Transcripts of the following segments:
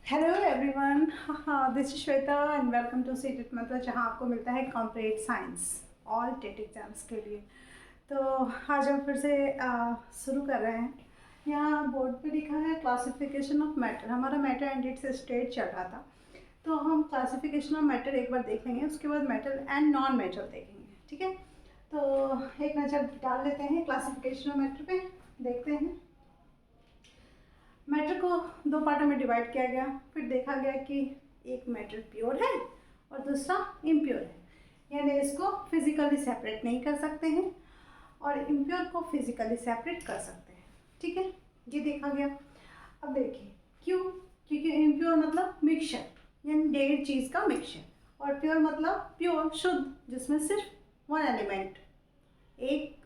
Hello everyone, हाँ this is Shweta and welcome to CTET मतलब जहाँ आपको मिलता है कॉम्प्रेट साइंस ऑल टेट एग्जाम्स के लिए। तो आज हम फिर से शुरू कर रहे हैं। यहाँ बोर्ड पे लिखा है क्लासिफिकेशन ऑफ मैटर। हमारा मैटर एंड इट्स स्टेट चल रहा था, तो हम क्लासिफिकेशन ऑफ मैटर एक बार देख लेंगे, उसके बाद मैटर एंड नॉन मैटर देखेंगे। ठीक है, तो एक नज़र डाल लेते हैं क्लासिफिकेशन ऑफ मैटर पे। देखते हैं, मैटर को दो पार्टों में डिवाइड किया गया। फिर देखा गया कि एक मैटर प्योर है और दूसरा इम्प्योर है, यानी इसको फिजिकली सेपरेट नहीं कर सकते हैं और इम्प्योर को फिजिकली सेपरेट कर सकते हैं। ठीक है, ये देखा गया। अब देखिए क्यों, क्योंकि इम्प्योर मतलब मिक्सचर, यानी डेढ़ चीज़ का मिक्सचर, और प्योर मतलब प्योर शुद्ध, जिसमें सिर्फ वन एलिमेंट, एक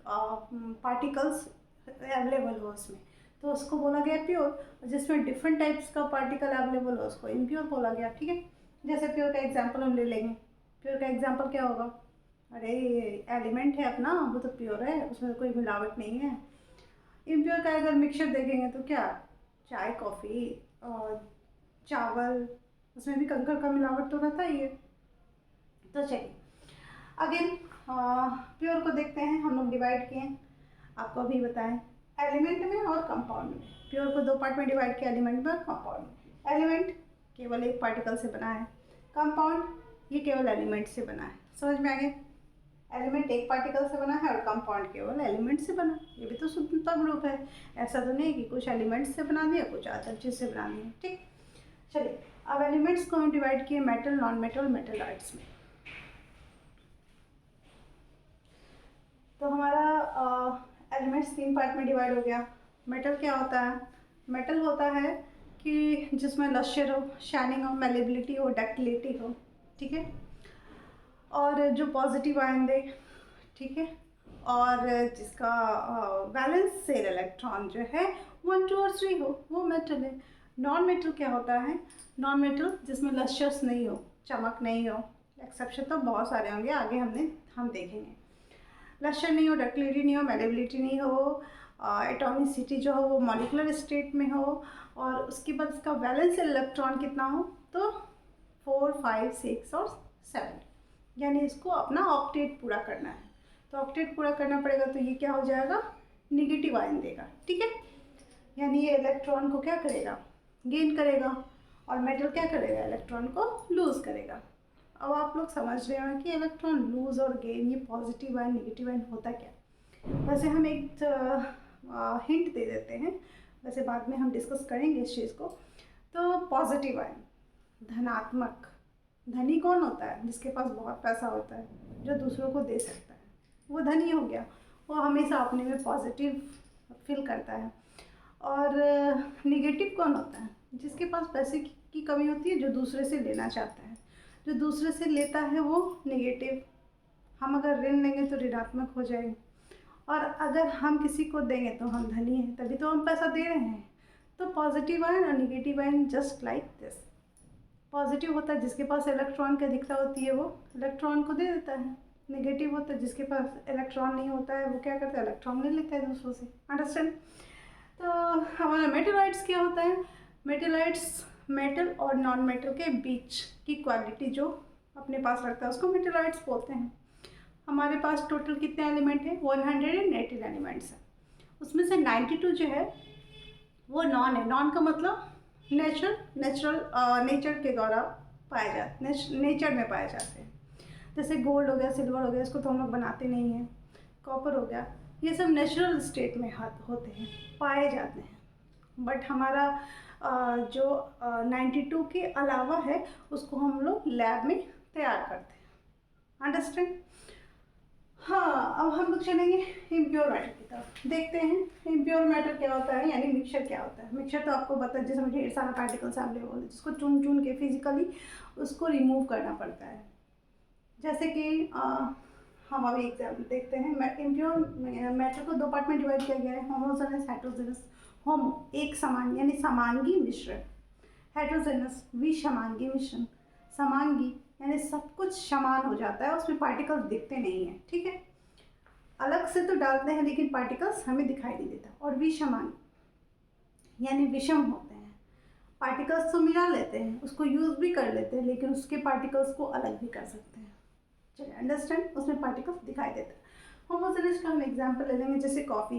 पार्टिकल्स अवेलेबल हो उसमें, तो उसको बोला गया प्योर। जिसमें डिफरेंट टाइप्स का पार्टिकल अवेलेबल हो उसको इम्प्योर बोला गया। ठीक है, जैसे प्योर का एग्जांपल हम ले लेंगे। प्योर का एग्जांपल क्या होगा? अरे एलिमेंट है अपना, वो तो प्योर है, उसमें कोई मिलावट नहीं है। इम्प्योर का अगर मिक्सचर देखेंगे तो क्या, चाय कॉफ़ी और चावल, उसमें भी कंकर का मिलावट तो रहता ही है। तो चलिए अगेन प्योर को देखते हैं। हम लोग डिवाइड किए, आपको अभी बताएं, एलिमेंट में और कंपाउंड में। प्योर को दो पार्ट में डिवाइड किया, एलिमेंट में और कंपाउंड में। एलिमेंट केवल एक पार्टिकल से बना है, कंपाउंड ये केवल एलिमेंट से बना है। समझ में आ गया? एलिमेंट एक पार्टिकल से बना है और कंपाउंड केवल एलिमेंट से बना। ये भी तो शुद्धता ग्रुप है, ऐसा तो नहीं कि कुछ एलिमेंट से बना दिया कुछ अदर चीज़ से बना दिया। ठीक, चलिए अब एलिमेंट्स को हम डिवाइड किए मेटल, नॉन मेटल, मेटलॉइड्स में। तो हमारा एलिमेंट्स तीन पार्ट में डिवाइड हो गया। मेटल क्या होता है? मेटल होता है कि जिसमें लश्यर हो, शाइनिंग हो, मेलेबिलिटी हो, डक्टिलिटी हो। ठीक है, और जो पॉजिटिव आयन दे। ठीक है, और जिसका बैलेंस सेल इलेक्ट्रॉन जो है 1 2 और 3 हो, वो मेटल है। नॉन मेटल क्या होता है? नॉन मेटल जिसमें लश्यर्स नहीं हो, चमक नहीं हो। एक्सेप्शन तो बहुत सारे होंगे, आगे हम देखेंगे। लश्यर नहीं हो, डक्टिलिटी नहीं हो, मेलेबिलिटी नहीं हो, एटॉमिसिटी जो हो वो मॉलिकुलर स्टेट में हो, और उसके बाद इसका वैलेंस इलेक्ट्रॉन कितना हो, तो 4 5 6 और 7, यानी इसको अपना ऑक्टेट पूरा करना है। तो ऑक्टेट पूरा करना पड़ेगा, तो ये क्या हो जाएगा? निगेटिव आयन देगा। ठीक है, यानी ये इलेक्ट्रॉन को क्या करेगा? गेन करेगा, और मेटल क्या करेगा? इलेक्ट्रॉन को लूज करेगा। अब आप लोग समझ रहे हो कि इलेक्ट्रॉन लूज और गेन, ये पॉजिटिव आयन नेगेटिव आयन होता क्या। वैसे हम एक हिंट दे देते हैं, वैसे बाद में हम डिस्कस करेंगे इस चीज़ को। तो पॉजिटिव आयन धनात्मक, धनी कौन होता है? जिसके पास बहुत पैसा होता है, जो दूसरों को दे सकता है, वो धनी हो गया। वो हमेशा अपने में पॉजिटिव फील करता है। और निगेटिव कौन होता है? जिसके पास पैसे की कमी होती है, जो दूसरे से लेना चाहता है। जो दूसरे से लेता है वो निगेटिव। हम अगर ऋण लेंगे तो ऋणात्मक हो जाएंगे, और अगर हम किसी को देंगे तो हम धनी हैं, तभी तो हम पैसा दे रहे हैं। तो पॉजिटिव आयन और negative ion just like this. Positive होता है जिसके पास इलेक्ट्रॉन की अधिकता होती है, वो इलेक्ट्रॉन को दे देता है। नेगेटिव होता है जिसके पास इलेक्ट्रॉन नहीं होता है, वो क्या करता है? इलेक्ट्रॉन ले लेता है दूसरों से। अंडरस्टैंड? तो हमारा मेटलॉइड्स क्या होता है? मेटलॉइड्स मेटल और नॉन मेटल के बीच की क्वालिटी जो अपने पास रखता है उसको मेटलॉइड्स बोलते हैं। हमारे पास टोटल कितने एलिमेंट हैं? 118 एलिमेंट्स हैं। उसमें से 92 जो है वो नॉन है। नॉन का मतलब नेचर के द्वारा पाए जाते, नेचर में पाए जाते हैं। जैसे गोल्ड हो गया, सिल्वर हो गया, इसको तो हम लोग बनाते नहीं हैं। कॉपर हो गया, ये सब नेचुरल स्टेट में होते हैं, पाए जाते हैं। बट हमारा जो 92 के अलावा है उसको हम लोग लैब में तैयार करते हैं। अंडरस्टैंड? हाँ, अब हम लोग चलेंगे इम्प्योर मैटर की तरफ। देखते हैं इम्प्योर मैटर क्या होता है, यानी मिक्सचर क्या होता है। मिक्सचर तो आपको पता है, जिसमें ढेर सारा पार्टिकल्स अवेलेबल है, जिसको चुन चुन के फिजिकली उसको रिमूव करना पड़ता है। जैसे कि हम अभी एग्जाम्पल देखते हैं। इम्प्योर मैटर को दो पार्ट में डिवाइड किया गया है, होमोजेनस, हेटेरोजेनस। होमो एक समान यानी समांगी मिश्रण, हेटेरोजेनस विषमांगी मिश्रण। समांगी यानी सब कुछ समान हो जाता है, उसमें पार्टिकल्स दिखते नहीं हैं। ठीक है, अलग से तो डालते हैं लेकिन पार्टिकल्स हमें दिखाई नहीं देता। और विषमांगी यानी विषम होते हैं, पार्टिकल्स तो मिला लेते हैं, उसको यूज़ भी कर लेते हैं, लेकिन उसके पार्टिकल्स को अलग भी कर सकते हैं। चलिए अंडरस्टैंड, उसमें पार्टिकल्स दिखाई देते हैं। होमोजेनियस का हम एग्जांपल ले लेंगे, जैसे कॉफ़ी,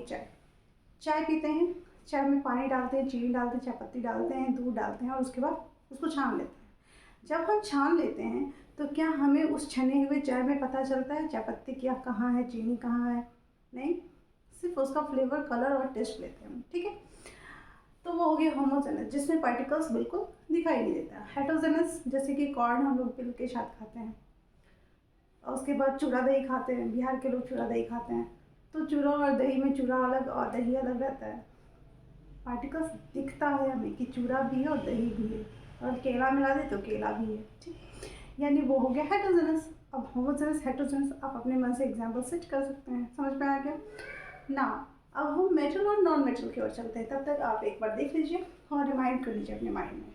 चाय पीते हैं, चाय में पानी डालते हैं, चीनी डालते हैं, चाय पत्ती डालते हैं, दूध डालते हैं और उसके बाद उसको छान लेते हैं। जब हम छान लेते हैं तो क्या हमें उस छने हुए चाय में पता चलता है चाय पत्ती क्या कहाँ है, चीनी कहाँ है? नहीं, सिर्फ उसका फ्लेवर, कलर और टेस्ट लेते हैं हम, ठीक है। तो वो हो गया होमोजेनस, जिसमें पार्टिकल्स बिल्कुल दिखाई नहीं देता। हेटेरोजेनस, जैसे कि कॉर्न हम लोग तिल के साथ खाते हैं, और उसके बाद चूड़ा दही खाते हैं, बिहार के लोग चूड़ा दही खाते हैं, तो चूड़ा और दही में चूड़ा अलग और दही अलग रहता है। पार्टिकल्स दिखता है हमें कि चूड़ा भी है और दही भी है, और केला मिला दे तो केला भी है, ठीक। यानी वो हो गया हेटेरोजेनस। अब होमोजेनस, हेटेरोजेनस आप अपने मन से एग्जांपल सेट कर सकते हैं। समझ में आ गया ना? अब हम मेटल और नॉन मेटल की ओर चलते हैं। तब तक आप एक बार देख लीजिए और रिमाइंड कर लीजिए अपने माइंड में।